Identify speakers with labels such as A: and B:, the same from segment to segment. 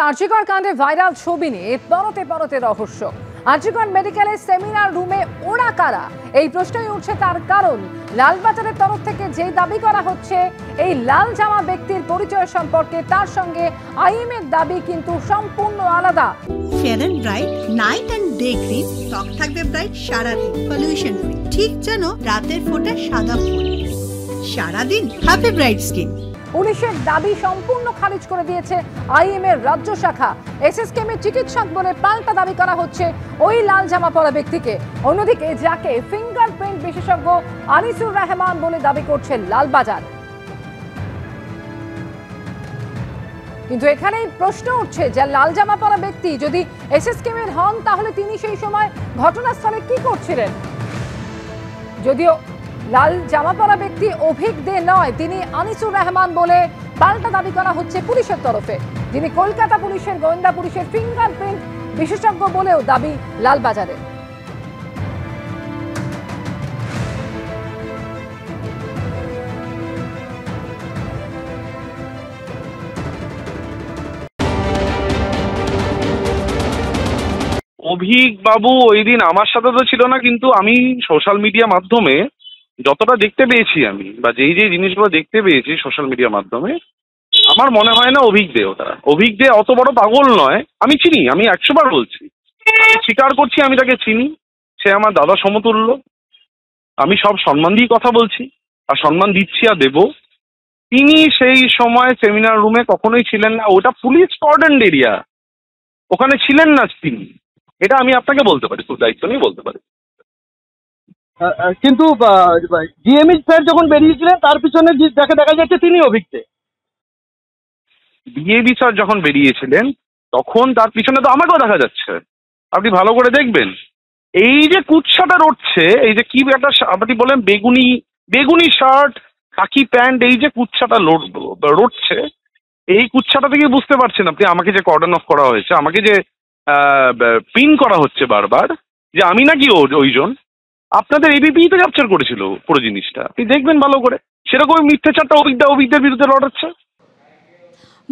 A: আরজিকর কাণ্ডে ভাইরাল ছবি নিয়ে পরতে পরতে রহস্য। আরজিকর মেডিকেলের সেমিনার রুমে ওরা কারা, এই প্রশ্নই উঠছে। তার কারণ লালবাজারের তরফ থেকে যে দাবি করা হচ্ছে এই লাল জামা ব্যক্তির পরিচয় সম্পর্কে, তার সঙ্গে আইএমের দাবি কিন্তু সম্পূর্ণ আলাদা।
B: Fair and bright night and day cream, ত্বক থাকবে ব্রাইট সারাদিন, পলিউশন ফ্রি, ঠিক যেন রাতের ফোঁটা সাদা ফুল। সারাদিন হ্যাপি ব্রাইট স্কিন।
A: পুলিশের দাবি সম্পূর্ণ খারিজ করে দিয়েছে আইএমের রাজ্য শাখা। এসএসকেএমের চিকিৎসক বলে পাল্টা দাবি করা হচ্ছে ওই লাল জামা পরা ব্যক্তিকে। অন্যদিকে যাকে ফিঙ্গারপ্রিন্ট বিশেষজ্ঞ আনিসুর রহমান বলে দাবি করছে লালবাজার। কিন্তু এখানেই প্রশ্ন উঠছে যে লাল জামা পরা ব্যক্তি যদি এসএসকেএমের হন, তাহলে তিনি সেই সময় ঘটনাস্থলে কি করছিলেন? যদিও লাল জামা পরা ব্যক্তি অভিক দে নয়, তিনি আনিসুর রহমান বলে পাল্টা দাবি করা হচ্ছে পুলিশের তরফে, যিনি কলকাতা পুলিশের গোয়েন্দা পুলিশের ফিঙ্গারপ্রিন্ট বিশেষজ্ঞ বলেও দাবি লালবাজারের।
C: অভিক বাবু ওই দিন আমার সাথে তো ছিল না, কিন্তু আমি সোশ্যাল মিডিয়া মাধ্যমে যতটা দেখতে পেয়েছি, আমি বা যেই জিনিসগুলো দেখতে পেয়েছি সোশ্যাল মিডিয়ার মাধ্যমে, আমার মনে হয় না অভিক দে ওটা। অভিক দে অত বড় পাগল নয়। আমি চিনি, আমি 100 বার বলছি, স্বীকার করছি, আমি তাকে চিনি। সে আমার দাদা সমতুল্য। আমি সব সম্মান দিয়ে কথা বলছি, আর সম্মান দিচ্ছি আর দেব। তিনি সেই সময় সেমিনার রুমে কখনোই ছিলেন না। ওটা পুলিশ কর্ডন এরিয়া, ওখানে ছিলেন না তিনি। এটা আমি আপনাকে বলতে পারি, খুব দায়িত্ব নিয়ে বলতে পারি।
D: কিন্তু ডিএমই স্যার যখন বেরিয়েছিলেন, তার পিছনে দেখা যাচ্ছে তিনি অভিজ্ঞ।
C: ডিএবি স্যার যখন বেরিয়েছিলেন তখন তার পিছনে তো আমাকেও দেখা যাচ্ছে, আপনি ভালো করে দেখবেন। এই যে কুৎসাটা রটছে, এই যে কি একটা আপনি বলেন বেগুনি শার্ট, খাকি প্যান্ট, এই যে কুৎসাটা রটছে, এই কুৎসাটা থেকে বুঝতে পারছেন আপনি আমাকে যে কর্ডন অফ করা হয়েছে, আমাকে যে পিন করা হচ্ছে বারবার, যে আমি নাকি ওইজন। আপনাদের এবিপি তো ক্যাপচার করেছিল পুরো জিনিসটা, আপনি দেখবেন ভালো করে। সেরকম মিথ্যাচারটা অভিজ্ঞদের বিরুদ্ধে লড়াচ্ছে।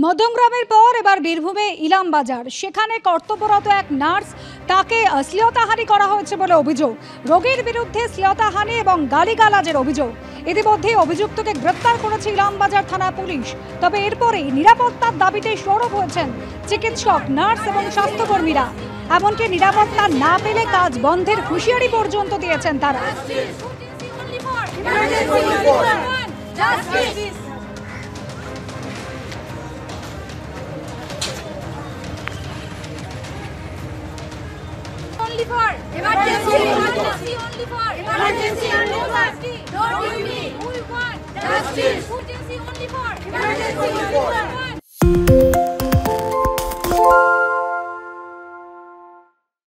E: মধ্যমগ্রামের পর এবার বীরভূমে ইলামবাজার, সেখানে কর্তব্যরত এক নার্স, তাকে শ্লীলতাহানি করা হয়েছে বলে অভিযোগ। রোগীর বিরুদ্ধে শ্লীলতাহানি এবং গালিগালাজের অভিযোগ। ইতিমধ্যে অভিযুক্তকে গ্রেপ্তার করেছে ইলামবাজার থানা পুলিশ। তবে এরপরেই নিরাপত্তার দাবিতে সরব হয়েছেন চিকিৎসক, নার্স এবং স্বাস্থ্যকর্মীরা। এমনকি নিরাপত্তা না পেলে কাজ বন্ধের হুঁশিয়ারি পর্যন্ত দিয়েছেন তারা।
F: Only for emergency, only for emergency, don't give me, we want justice, urgency only for emergency.